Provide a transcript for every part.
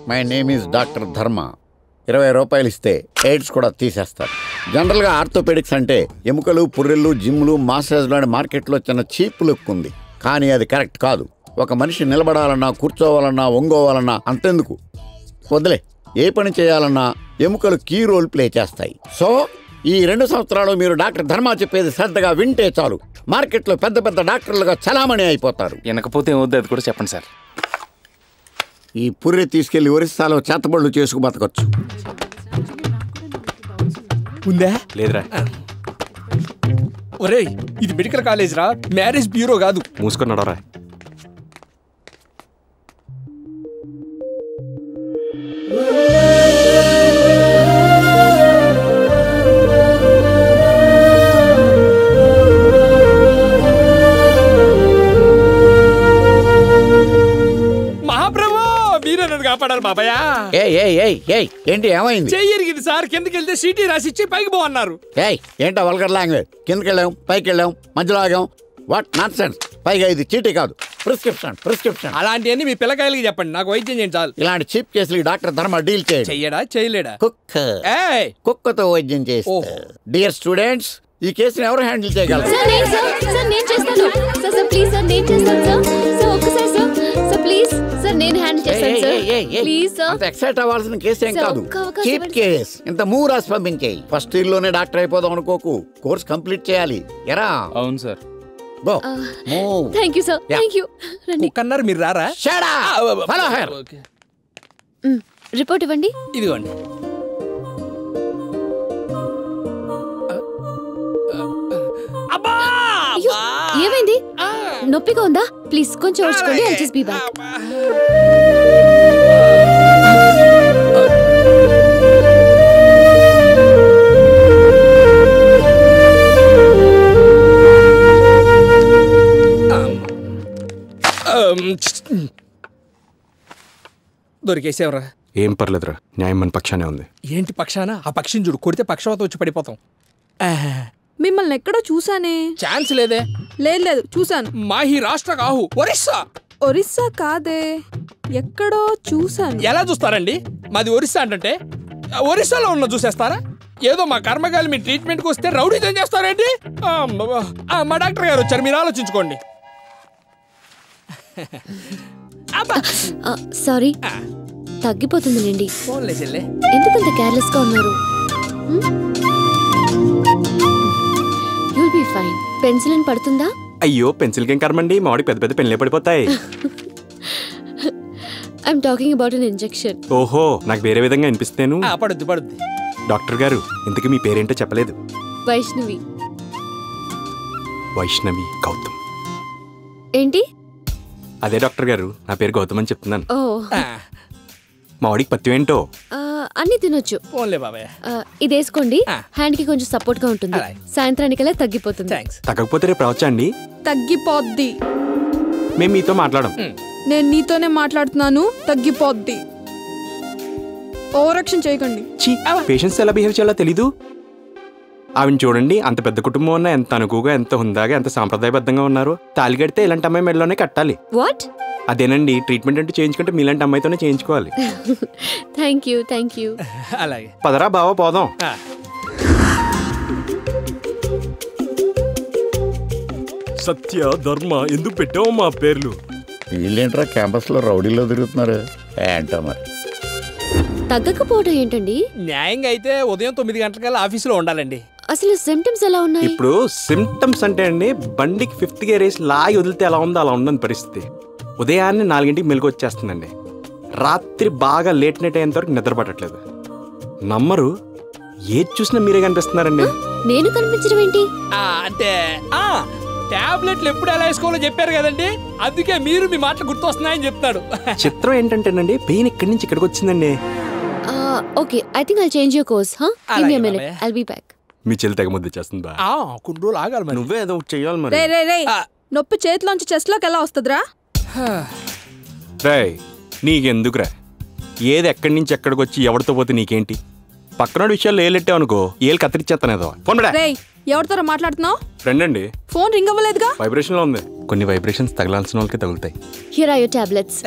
My name is doctor ధర్మ. 20 రూపాయలు ఇస్తే ఎయిడ్స్ కూడా తీసేస్తారు. జనరల్గా ఆర్థోపెడిక్స్ అంటే ఎముకలు, పుర్రెళ్ళు, జిమ్లు, మాసాజ్ లాంటి మార్కెట్లో చిన్న చీప్ లుక్ ఉంది. కానీ అది కరెక్ట్ కాదు. ఒక మనిషి నిలబడాలన్నా, కూర్చోవాలన్నా, ఒంగోవాలన్నా అంతెందుకు, వదిలే ఏ పని చేయాలన్నా ఎముకలు కీ రోల్ ప్లే చేస్తాయి. సో ఈ 2 సంవత్సరాలు మీరు డాక్టర్ ధర్మ చెప్పేది శ్రద్ధగా వింటే చాలు, మార్కెట్లో పెద్ద పెద్ద డాక్టర్లుగా చలామణి అయిపోతారు. వినకపోతే ఏమవుద్ది అది కూడా చెప్పండి సార్. ఈ పుర్రె తీసుకెళ్లి ఒరిస్సాలో చేతబడులు చేసుకు బతకొచ్చు. ఉందా? లేదురా. ఒరేయ్, ఇది మెడికల్ కాలేజ్ రా, మ్యారేజ్ బ్యూరో కాదు. మూసుకున్నాడరా. కాపాడాలి బాబాయ్. ఏంటి ఏమైంది? చెయ్యరిగింది సార్, కిందకి వెళ్తే సీటీ రాసిచ్చి పైకి పోన్నారు. ఏంటో వల్గర్ లాంగ్వేజ్. కిందకి వెళ్ళాం, పైకి వెళ్ళాం, మధ్యలో ఆగాం. What nonsense. పైగా ఇది చీటీ కాదు, ప్రిస్క్రిప్షన్. అలాంటివన్నీ మీ పిల్లకాయలకి చెప్పండి, నాకు వైద్యం చేయండి చాలు. ఇలాంటి చీప్ కేసులు డాక్టర్ ధర్మ డీల్ చెయ్యడా చేయలేడా? కుక్కతో వైద్యం చేస్తా. డియర్ స్టూడెంట్స్, ఈ కేసుని ఎవరు హ్యాండిల్ చేయగలరు? ఎక్సైట్ అవ్వాల్సిన కేసు ఏం కాదు, చీప్ కేస్. ఇంత మూవ్ రాసి పంపించేయి. ఫస్ట్ ఇయర్ లోనే డాక్టర్ అయిపోదాం అనుకోకు, కోర్స్ కంప్లీట్ చేయాలి. ఎరా? అవును sir. Go. Thank you sir, thank you. కుక్కన్నారు, మీరు రారా? రిపోర్ట్ ఇవ్వండి. ఇదిగోండి. ఏమైంది? నొప్పిగా ఉందా? ప్లీజ్ కొంచెం ఓర్చుకోండి. I'll just be back. దొరికేసేవరా? ఏం పర్లేదురా, న్యాయం మన పక్షానే ఉంది. ఏంటి పక్షాన? ఆ పక్షిని చూడు, కొడితే పక్షవాత వచ్చి పడిపోతాం. మిమ్మల్ని ఎక్కడో చూసానే. ఛాన్స్ లేదే. లేదు చూసాను. మాహి రాష్ట్ర కాహు, ఒరిస్సా. ఒరిస్సా కాదే, ఎక్కడో చూసాను. ఎలా చూస్తారండి? మాది ఒరిస్సా అంటే ఒరిస్సాలో ఉన్న చూసేస్తారా? ఏదో మా కర్మగాలి మీ ట్రీట్మెంట్కి వస్తే రౌడీజం చేస్తారేంటి? మా డాక్టర్ గారు వచ్చారు, మీరు ఆలోచించుకోండి. సారీ, తగ్గిపోతుందిలేండి. ఫోన్లే చెల్లె, ఎందుకంత కేర్లెస్ గా ఉన్నారు? You'll be fine. పెన్సిలిన్ పడుతుందా? అయ్యో, పెన్సిల్ కేం కర్మండి, మామిడి పెద్ద పెద్ద పెన్నులే పడిపోతాయి. I'm talking about an injection. ఓహో, నాకు వేరే విధంగా అనిపిస్తేను. పడుద్ది. డాక్టర్ గారు, ఇంతకీ మీ పేరేంటో చెప్పలేదు. వైష్ణవి. వైష్ణవి గౌతమ్. ఏంటి? అదే డాక్టర్ గారు, నా పేరు గౌతమ్ అని చెప్తున్నాను. మామిడికి పత్తి ఏంటో? అన్ని తినొచ్చు. ఇది వేసుకోండి, హ్యాండ్ కి కొంచెం సపోర్ట్ గా ఉంటుంది. సాయంత్రానికల్లా తగ్గిపోతుంది. తగ్గకపోతే రేపు రావచ్చా అండి? తగ్గిపోద్ది. మేము మీతో మాట్లాడం. నేను నీతోనే మాట్లాడుతున్నాను. తగ్గిపోద్ది. ఓవరాక్షన్ చేయకండి. పేషెంట్స్ ఎలా బిహేవ్ చేయాలో తెలీదు. ఆవిని చూడండి, అంత పెద్ద కుటుంబం ఉన్నా ఎంత అనుకుగా, ఎంత హుందాగా, ఎంత సాంప్రదాయబద్ధంగా ఉన్నారు. తాళి కడితే ఇలాంటి అమ్మాయి మెడలోనే కట్టాలి. వాట్? అదేనండి, ట్రీట్మెంట్ అంటే చేయించుకుంటే మీలాంటి అమ్మాయితోనే చేయించుకోవాలి. Thank you. అలాగే పదరా బావ, పోదాం. సత్య, ధర్మ ఎందుకు పెట్టావు మా పేర్లు? వీళ్ళేంట్రా క్యాంపస్ లో రౌడీలో తిరుగుతున్నారు ఏంటో మరి. తగ్గకపోవడం ఏంటండి? న్యాయంగా అయితే ఉదయం 9 గంటలకల్లా ఆఫీసులో ఉండాలండి. అసలు సిమ్టమ్స్ ఎలా ఉన్నాయి? ఇప్పుడు సిమ్టమ్స్ అంటే అండి, బండికి 5th గేర్ వేసి లాగి వదిలితే ఎలా ఉందో అలా ఉండని పరిస్థితి. ఉదయాన్నే 4 మెలకు వచ్చేస్తుందండి. రాత్రి బాగా లేట్ నైట్ అయ్యేంత వరకు నిద్ర పట్టట్లేదు. నమ్మరు, ఏది చూసినా మీరే కనిపిస్తున్నారండి. నేను కనిపించడం ఏంటి? అంటే టాబ్లెట్లు ఎప్పుడు ఎలా వేసుకోవాలో చెప్పారు కదండి, అందుకే మీరు మీ మాటలు గుర్తొస్తున్నాయని చెప్తాడు. చిత్రం ఏంటంటేనండి, పెయిన్ ఇక్కడి నుంచి ఇక్కడికి వచ్చిందండి. Okay, I think I'll change your course. Give me a minute, I'll be back. మీ చెల్లి తెగ ముద్ద చేస్తుందా? కొన్ని రోజులు ఆగాలి మరి. నువ్వే ఏదో చెయ్యాలి మరి. నొప్పి చేతిలోంచి చెస్ట్ లోకి ఎలా వస్తుందిరా? రేయ్, నీకెందుకురా? ఏది ఎక్కడి నుంచి ఎక్కడికి వచ్చి ఎవరితో పోతే నీకేంటి? పక్కన విషయాల్లో ఏలెట్టావు అనుకో, ఏళ్ళు కత్తిరిచ్చేస్తానేదో. ఫోన్ ఎవరితో మాట్లాడుతున్నావు? ఫ్రెండ్ అండి. Phone ring అవ్వలేదుగా? వైబ్రేషన్ లో ఉంది. కొన్ని వైబ్రేషన్స్ తగలాల్సిన వాళ్ళకి తగులుతాయి. Here are your tablets.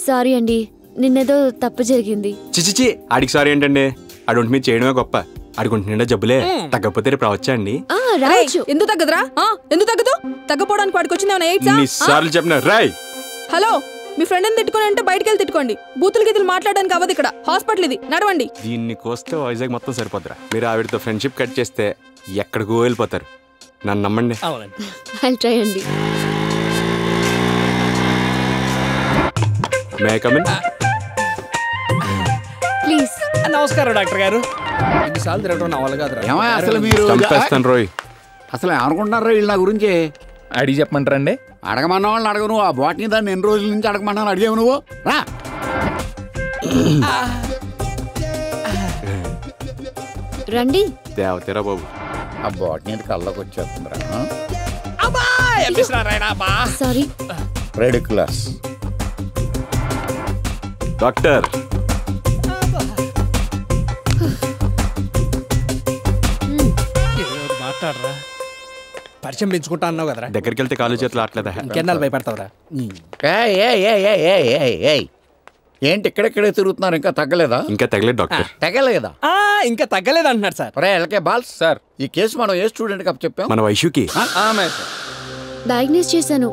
Sorry అండి, నిన్నేదో తప్పు జరిగింది. చిచిచి ఆడికి సారీ ఏంటండి, అటువంటి మీరు చేయడమే గొప్ప. అడుగుంటు నిండా జబ్బులే, తగ్గకపోతే రేపు రావచ్చా అండి? రావచ్చు. ఎందుకు తగ్గదురా? ఎందుకు తగ్గదు? తగ్గపోవడానికి వాడికి వచ్చింది ఏమైనా ఎయిడ్సా? ఎన్నిసార్లు చెప్పినా రాయ్. హలో, మీ ఫ్రెండ్ని తిట్టుకుని అంటే బయటకు వెళ్ళి తిట్టుకోండి. బూతులు గీతులు మాట్లాడడానికి అవ్వదు ఇక్కడ. హాస్పిటల్ ఇది, నడవండి. దీన్ని కోస్తే వైజాగ్ మొత్తం సరిపోతురా. మీరు ఆవిడతో ఫ్రెండ్షిప్ కట్ చేస్తే ఎక్కడికో వెళ్ళిపోతారు. నన్ను నమ్మండి. I'll try అండి. May I come in? Please. నమస్కారం డాక్టర్ గారు. ఎన్నిసార్లు తిరగడం నా వల్ల కాదురా. ఏమయ్య అసలు మీరు చంపేస్తాను రోయ్. అసలు ఏమనుకుంటున్నారా వీళ్ళు నా గురించి? అడిగి చెప్పమంటారండి? అడగమన్న వాళ్ళని అడగ. నువ్వు ఆ బాటిని దాన్ని ఎన్ని రోజుల నుంచి అడగమన్నాను అడిగావు నువ్వు? రా రండి. దేవతేరా బాబు. ఆ బాటిని కళ్ళకి వచ్చేస్తుందిరా. సారీ. రెడిక్యులస్. డాక్టర్ మాట్లాడరా. పరిచయం పెంచుకుంటా అన్నావు కదరా. దగ్గరికి వెళ్తే కాలు చేతులు ఆటలేదా? ఇంకెన్నాళ్ళు భయపడతావురా? ఏంటి ఇక్కడెక్కడే తిరుగుతున్నారు? ఇంకా తగ్గలేదా? ఇంకా తగలేదు డాక్టర్. తగ్గలేదా? ఇంకా తగ్గలేదు అంటున్నాడు సార్. ఎల్కే బాల్స్ సార్, ఈ కేసు మనం ఏ స్టూడెంట్ కప్ చెప్పాం? మన వైశ్యుకి డయాగ్నోస్ చేశాను.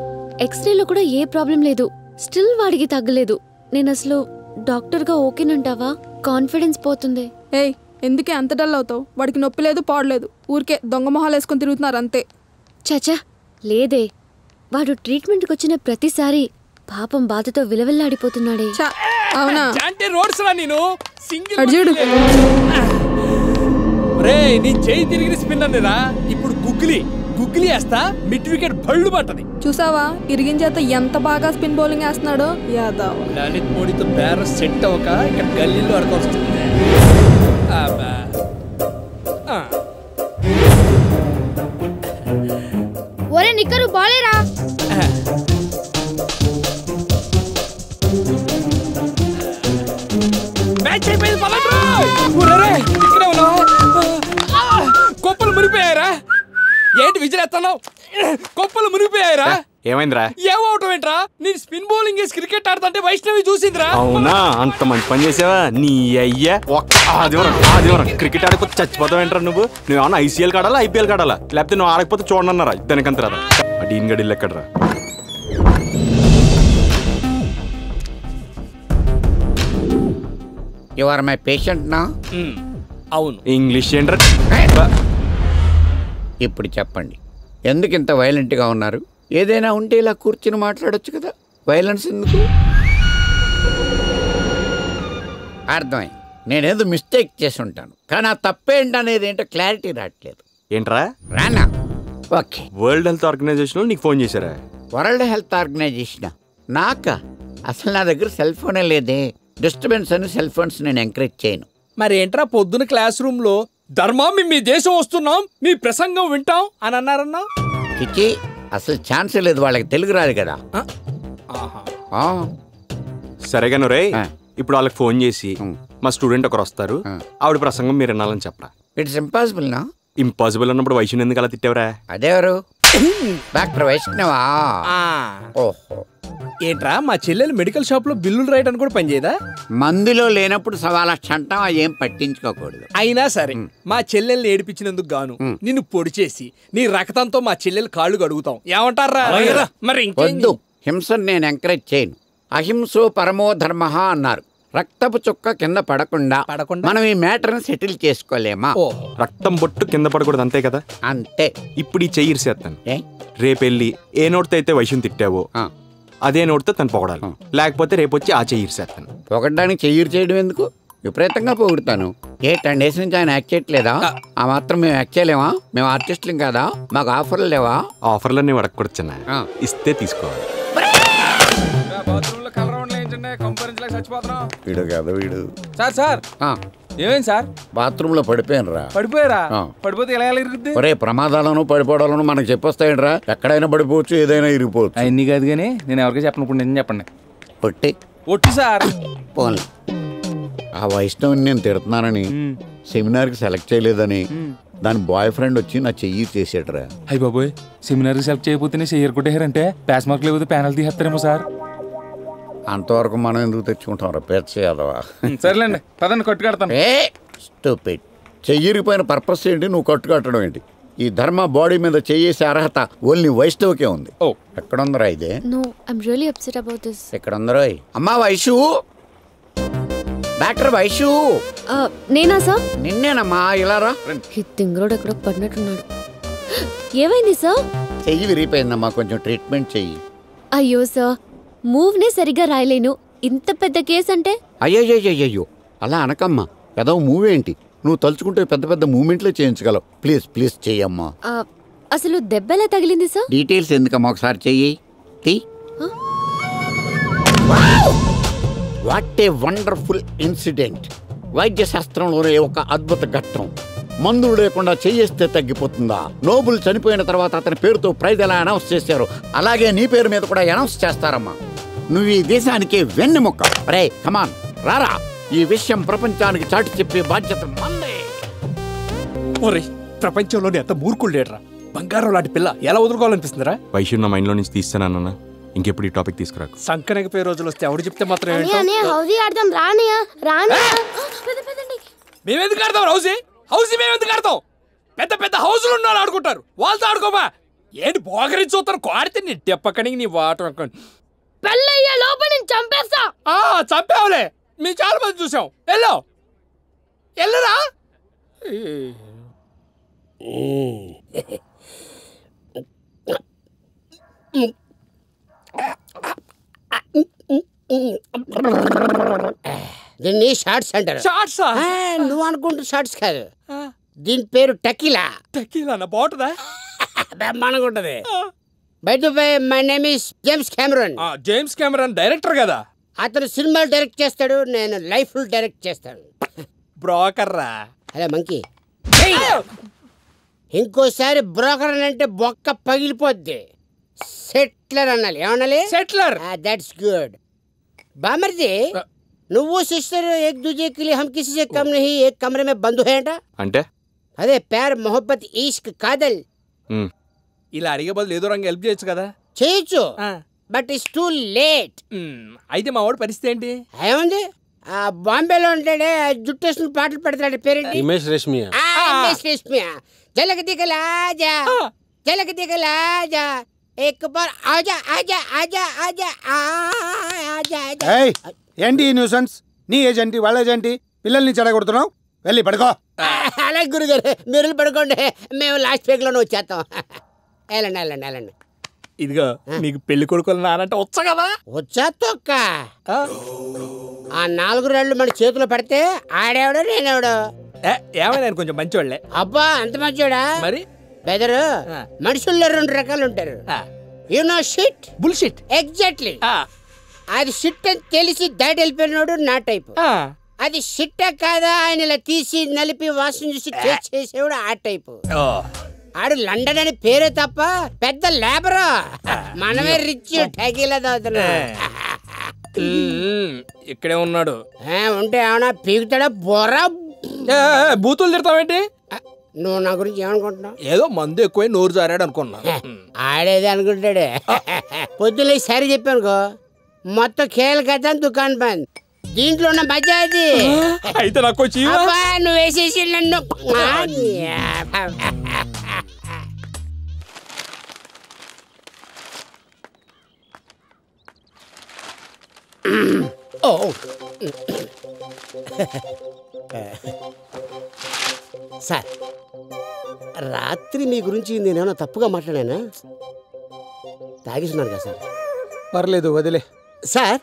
ఎక్స్రేలో కూడా ఏ ప్రాబ్లం లేదు. స్టిల్ వాడికి తగ్గలేదు. నేను అసలు డాక్టర్గా ఓకేనంటావా? కాన్ఫిడెన్స్ పోతుంది. ఏయ్, ఎందుకే అంత డల్ అవుతావు? వాడికి నొప్పి లేదు, పాడలేదు. ఊరికే దొంగ మొహాలు వేసుకొని తిరుగుతున్నారు అంతే. చచా లేదే. వాడు ట్రీట్మెంట్కి వచ్చిన ప్రతిసారి పాపం బాధతో విలవిల్లాడిపోతున్నాడే. అవునా? అంటే రోడ్స్ రా నేను సింగిల్ అర్జుడు. రే నీ చేయి తిరిగి స్పిన్ అన్నరా. ఇప్పుడు గుగ్గిలి వేస్తా, మిడ్ వికెట్ బళ్ళు పట్టది. చూసావా ఇరిగించేత ఎంత బాగా స్పిన్ బౌలింగ్ వేస్తున్నాడో. యాదవ్ లలిత్ మోడీతో బ్యారర్ సెట్ అవ్వక ఇక్కడ గల్లీలో ఆడుకోవస్తుంది. ఒరే నిక్కరు బాలేరా. మ్యాచ్ అయిపోయింది. కొప్పలు మునిగిపోయారా? ఏంటి విజిలేస్తున్నావు? కొప్పలు మునిగిపోయారా? ఏమైందిరా? ఏమవటం ఏంట్రా? నేను స్పిన్ బౌలింగ్ వేసి క్రికెట్ ఆడుతుంటే వైష్ణవి చూసిందిరా. అవునా? అంత మంచి పని చేసావా? నీ అయ్యా ఒక్క ఆదివారం క్రికెట్ ఆడకపోతే చచ్చిపోతావు ఏంట్రా నువ్వు? నువ్వేమన్నా ఐసీఎల్ కాడాలా ఐపీఎల్ కాడాలా? లేకపోతే నువ్వు ఆడకపోతే చూడనన్నారా? దానికంత రాదా? డీన్ గడిల్ ఎక్కడరా? యు ఆర్ మై పేషెంట్ నా? అవును. ఇంగ్లీష్ ఏంట్రా? ఇప్పుడు చెప్పండి, ఎందుకు ఇంత వైలెంట్గా ఉన్నారు? ఏదైనా ఉంటే ఇలా కూర్చుని మాట్లాడొచ్చు కదా. వైలెన్స్ ఎందుకు? అర్థమైంది. నేనేదో మిస్టేక్ చేసి ఉంటాను, కానీ ఆ తప్పేంటనేది ఏంటో క్లారిటీ రావట్లేదు. ఏంట్రా? రానా? ఓకే. వరల్డ్ హెల్త్ ఆర్గనైజేషన్ నీకు ఫోన్ చేశారా? వరల్డ్ హెల్త్ ఆర్గనైజేషన్ నాకా? అసలు నా దగ్గర సెల్ ఫోనే లేదే. డిస్టర్బెన్స్ అని సెల్ ఫోన్స్ నేను ఎంకరేజ్ చేయను. మరి ఏంట్రా పొద్దున క్లాస్ రూమ్ లో ధర్మా మీ దేశం వస్తున్నాం, మీ ప్రసంగం వింటాం అని అన్నారన్నా? చిచి, అసలు ఛాన్సే లేదు. వాళ్ళకి తెలుగు రాదు కదా. సరేగాను రే, ఇప్పుడు వాళ్ళకి ఫోన్ చేసి మా స్టూడెంట్ ఒకరు వస్తారు, ఆవిడ ప్రసంగం మీరు వినాలని చెప్పరా. ఇట్స్ ఇంపాసిబుల్ నా? ఇంపాసిబుల్ అన్నప్పుడు వైష్ణవ్ ఎందుకు అలా తిట్టావరా? అదేవరు? డాక్టర్ వైష్ణవా? ఓహో. ఏంట్రా మా చెల్లెలు మెడికల్ షాప్ లో బిల్లులు రాయడానికి కూడా పనిచేయదా? మందులో లేనప్పుడు సవాలక్ష అంటాం, ఏం పట్టించుకోకూడదు. అయినా సరే మా చెల్లెల్ని ఏడిపించినందుకు గాను నిన్ను పొడి చేసి నీ రక్తంతో మా చెల్లెలు కాళ్ళు కడుగుతాం. ఏమంటారా? మరి వద్దు, హింసను నేను ఎంకరేజ్ చేయను. అహింసో పరమో ధర్మ అన్నారు. రక్తపు చుక్క కింద పడకుండా మనం ఈ మ్యాటర్ని సెటిల్ చేసుకోలేమా? రక్తం బొట్టు కింద పడకూడదు, అంతే కదా? అంతే. ఇప్పుడు ఈ చెయ్యి చేస్తాను. రేపెళ్ళి ఏ నోటితో అయితే వైష్ణవ్ తిట్టావో అదే నోటితో తను పొగడాలి, లేకపోతే రేపు వచ్చి ఆ చెయ్యి చేస్తాను. పొగడ్డానికి చెయ్యి చేయడం ఎందుకు? విపరీతంగా పొగుడుతాను. 10 days నుంచి ఆయన యాక్ట్ చేయట్లేదా? ఆ మాత్రం మేము యాక్ట్ చేయలేమా? మేము ఆర్టిస్టులు కాదా? మాకు ఆఫర్లు లేవా? ఆఫర్లన్నీ అడగకూడదు, ఇస్తే తీసుకోవాలి. వీడు కదా వీడు. సార్ ఏమైంది సార్? బాత్రూమ్ లో పడిపోయాను రా. పడిపోయారా? పడిపోతే ఎలా ఇరుగుద్ది? ఒరే, ప్రమాదాలను పడిపోవడాలను మనకు చెప్పొస్తాయండి రా. ఎక్కడైనా పడిపోవచ్చు, ఏదైనా ఇరిగిపోవచ్చు. అన్ని కాదు కానీ నేను ఎవరికి చెప్పను. నేను చెప్పండి. ఒట్టి సార్ పోన్లే. ఆ వైష్ణవిని నేను తిడుతున్నానని, సెమినార్కి సెలెక్ట్ చేయలేదని దాని బాయ్ ఫ్రెండ్ వచ్చి నా చెయ్యి చేసాడురా. అయ్య బాబోయ్, సెమినార్కి సెలెక్ట్ చేయకపోతే చెయ్యరు కొట్టేయారంటే ప్యాస్ మార్క్ లేకపోతే ప్యానల్ తీసేస్తారేమో సార్. అంతవరకు మనం ఎందుకు తెచ్చుకుంటాం రా పేర్చ యాదవా. సర్లేండి పదండి కొట్టు కడతాను. స్టూపిడ్. చెయ్యిరిపోయిన పర్పస్ ఏంటి, నువ్వు కట్టు కట్టడం ఏంటి? ఈ ధర్మ బాడీ మీద చేసే అర్హత ఓన్లీ వైష్ణవ్కే ఉంది. ఓ ఎక్కడుందరా ఇదే? No I'm really upset about this. ఎక్కడుందరో అమ్మా వైషు, డాక్టర్ వైషు. నేనా సార్? నిన్నేనమ్మా, ఇలా రా. ఈ తింగరోడు ఎక్కడో పడినట్టున్నాడు. ఏమైంది సార్? చెయ్యి విరిగిపోయిందమ్మా, కొంచెం ట్రీట్మెంట్ చెయ్యి. అయ్యో సార్, మూవ్ నే సరిగ్గా రాయలేను. ఇంత పెద్ద కేసు అంటే? అయ్యో అలా అనకమ్మా. ఏదో మూవ్ ఏంటి, నువ్వు తలుచుకుంటే పెద్ద పెద్ద మూమెంట్లే చేయించగలవు. Please please చెయ్యమ్మా. అసలు దెబ్బ ఎలా తగిలింది సార్? డీటెయిల్స్ ఎందుకమ్మా, ఒకసారి చెయ్యి. What a wonderful incident. వైద్య శాస్త్రంలోనే ఒక అద్భుత ఘట్టం. మందులు లేకుండా చెయ్యేస్తే తగ్గిపోతుందా? నోబుల్ చనిపోయిన తర్వాత అతని పేరుతో ప్రైజ్ ఎలా అనౌన్స్ చేశారు, అలాగే నీ పేరు మీద కూడా అనౌన్స్ చేస్తారమ్మా. నువ్వు ఈ దేశానికి వెన్నెముక్క. రే కమాన్ రారా, ఈ విషయం ప్రపంచానికి చాటి చెప్పే బాధ్యత మందే. ఒరే, ప్రపంచంలోనే ఎంత మూర్ఖులు లేడరా. బంగారం లాంటి పిల్ల ఎలా వదులుకోవాలనిపిస్తుందిరా? వైషు నా మైండ్లో నుంచి తీస్తానన్నా, ఇంకెప్పుడు ఈ టాపిక్ తీసుకురాకు. సంకనకపోయే రోజులు వస్తే ఎవడు చెప్తే మాత్రం మేమెందుకు ఆడతాం హౌసీ? హౌసీ మేమెందుకు ఆడతాం? పెద్ద పెద్ద హౌసులు ఉన్న వాళ్ళు ఆడుకుంటారు, వాళ్ళతో ఆడుకోమా. ఏంటి బోగరించి చూస్తారు, కోడితే నీ డెప్పకనికి నీ వాటర్ పెళ్ళయ్యే లోపల నేను చంపేస్తా. చంపేవలే, మేము చాలా మంది చూసాం. వెళ్ళరా. దీన్ని షార్ట్స్ అంటారు. షార్ట్సా? నువ్వు అనుకుంటూ షార్ట్స్ కాదు, దీని పేరు టెకీలా. టెకీలా బాగుంటుందా? బ్రహ్మాండంగా ఉంటది. By the way, my name is James Cameron. James Cameron director కదా? అతను సినిమాలు డైరెక్ట్ చేస్తాడు, నేను లైఫ్ డైరెక్ట్ చేస్తాను. బ్రోకర్ రా. అదే మంకీ. ఇంకోసారి బ్రోకర్ అంటే బొక్క పగిలిపోద్ది. సెటిలర్ అనాలి. ఏమనాలి? సెటిలర్. That's good. బామర్ది, నువ్వు సిస్టర్ ఏక్ దూజే కే లియే హమ్ కిసీ సే కమ్ నహీ ఏక్ కమరే మే బంద్ హై అంట. అంటే అదే ప్యార్ మొహబ్బత్ ఈష్క్ కాదల్. ఇలా అడిగే బదులు ఏదో రంగు హెల్ప్ చేయొచ్చు కదా. చేయొచ్చు, బట్ ఇట్స్ టూ లేట్. అయితే మా వాడు పరిస్థితి ఏంటి? ఏముంది, బాంబేలో ఉంటాడే, జుట్టేసిన పాటలు పెడతాడు. పేరేంటి? హిమేష్ రేష్మియా. హిమేష్ రేష్మియా. జలక్ దిగలా జా, జలక్ దిగలా జా, ఏక్ బార్ ఆజా ఆజా ఆజా ఆజా ఆజా ఆజా. ఏంటి ఈ న్యూసెన్స్? నీ ఏజ్ ఏంటి, వాళ్ళ ఏజ్ ఏంటి? పిల్లల్ని చెడగొడుతున్నావు, వెళ్ళి పడుకో. అలాగే గురుగారు, మీరు పడుకోండి, మేము లాస్ట్ వీక్ లోనే వచ్చేస్తాం. వెళ్ళండి వెళ్ళండి వెళ్ళండి. ఇదిగో నీకు పెళ్లి కొడుకులు నానంటే వచ్చా కదా? వచ్చా తొక్క. ఆ 4 రాళ్ళు మన చేతిలో పడితే ఆడేవాడు నేనేవాడు. ఏమైనా కొంచెం మంచివాళ్లే. అబ్బా అంత మంచివాడా? మరి బెదరు, మనుషుల్లో 2 రకాలు ఉంటారు. You know shit, bullshit. Exactly. అది షిట్ అని తెలిసి దాటి వెళ్ళిపోయినాడు నా టైపు. అది షిట్ట కాదా ఆయన ఇలా తీసి నలిపి వాసన చూసి చేసేవాడు ఆ టైపు. ఆడు లండన్ అని పేరే తప్ప పెద్ద లేబరా. మనమే రిచ్ టగీలా తాగుతున్నా. ఇక్కడే ఉన్నాడు. ఉంటే ఏమన్నా పీకుతాడా బొర్రా? బూతులు తిడతావేంటి? నువ్వు నా గురించి ఏమనుకుంటున్నావు? ఏదో మందు ఎక్కువ నోరు జారాడు అనుకున్నా. ఆడేది అనుకుంటాడే. పొద్దున్న సరి చెప్పానుకో, మొత్తం ఖేల్ కదా దుకాణం బంద్. దీంట్లో ఉన్న మజా అది. అయితే నాకు నువ్వు వేసేసి నన్ను. సార్, రాత్రి మీ గురించి నేనేమన్నా తప్పుగా మాట్లాడానా? తాగిస్తున్నాను కదా సార్. పర్లేదు వదిలే. సార్,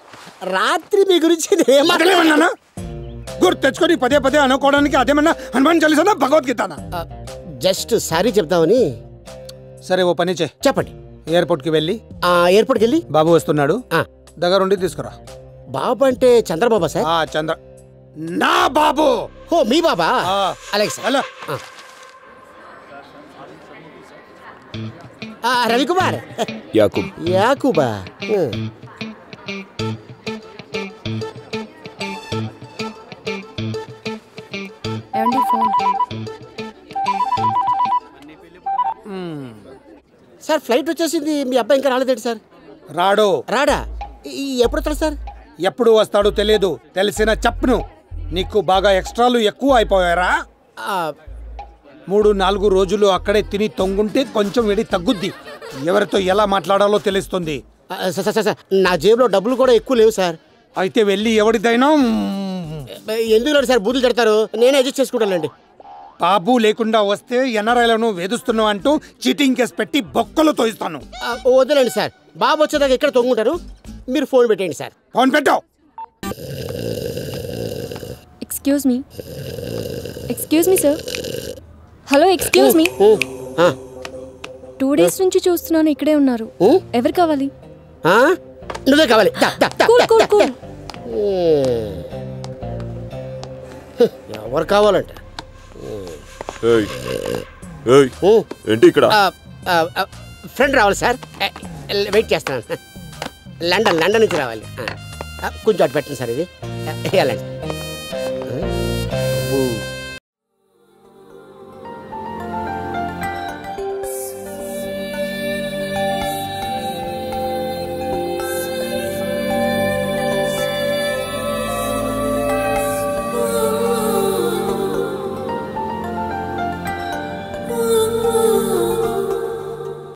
రాత్రి మీ గురించి నేనేం మాట్లాడమన్నానా? గుర్తు తెచ్చుకొని పదే పదే అనుకోవడానికి అదేమన్నా హనుమాన్ చాలీసానా, భగవద్గీతనా? జస్ట్ సారీ చెప్తామని. సరే ఓ పని చేయి. చెప్పండి. ఎయిర్పోర్ట్కి వెళ్ళి ఎయిర్పోర్ట్కి వెళ్ళి బాబు వస్తున్నాడు, దగ్గరుండి తీసుకురా. బాబు అంటే చంద్రబాబా సార్? చంద్ర నా బాబు. ఓ మీ బాబా? అలాగే సార్. రవికుమార్. యాకూబా. సార్ ఫ్లైట్ వచ్చేసింది, మీ అబ్బాయి ఇంకా రాలేదేంటి సార్? రాడా? ఎప్పుడు వస్తాడు సార్? ఎప్పుడు వస్తాడో తెలియదు. తెలిసిన చెప్పను. నీకు బాగా ఎక్స్ట్రాలు ఎక్కువ అయిపోయారా? 3-4 రోజులు అక్కడే తిని తొంగుంటే కొంచెం వేడి తగ్గుద్ది. ఎవరితో ఎలా మాట్లాడాలో తెలుస్తుంది. నా జేబులో డబ్బులు కూడా ఎక్కువ లేవు సార్. అయితే వెళ్ళి ఎవరిదైనా ఎందుకు లేదు సార్, బూతులు తిడతారు, నేనే అడ్జస్ట్ చేసుకుంటానండి. బాబు లేకుండా వస్తే ఎన్ఆర్ఐలను వేధిస్తున్నావు అంటూ చీటింగ్ కేసు పెట్టి బొక్కలు తోయిస్తాను. వద్దులేండి సార్, బాబు వచ్చేదాకా ఎక్కడ తొంగుంటారు. మీరు ఫోన్ పెట్టండి సార్. ఫోన్ పెట్టావు. Excuse me sir. Hello, excuse me. 2 days నుంచి చూస్తున్నాను, ఇక్కడే ఉన్నారు. ఎవరు కావాలి? నువ్వే కావాలి. ఎవరు కావాలంట? ఏంటి ఇక్కడ? ఫ్రెండ్ రావాలి సార్, వెయిట్ చేస్తాను. లండన్ నుంచి రావాలి. కొంచెం అటు పెట్టండి సార్, ఇది వెళ్ళండి.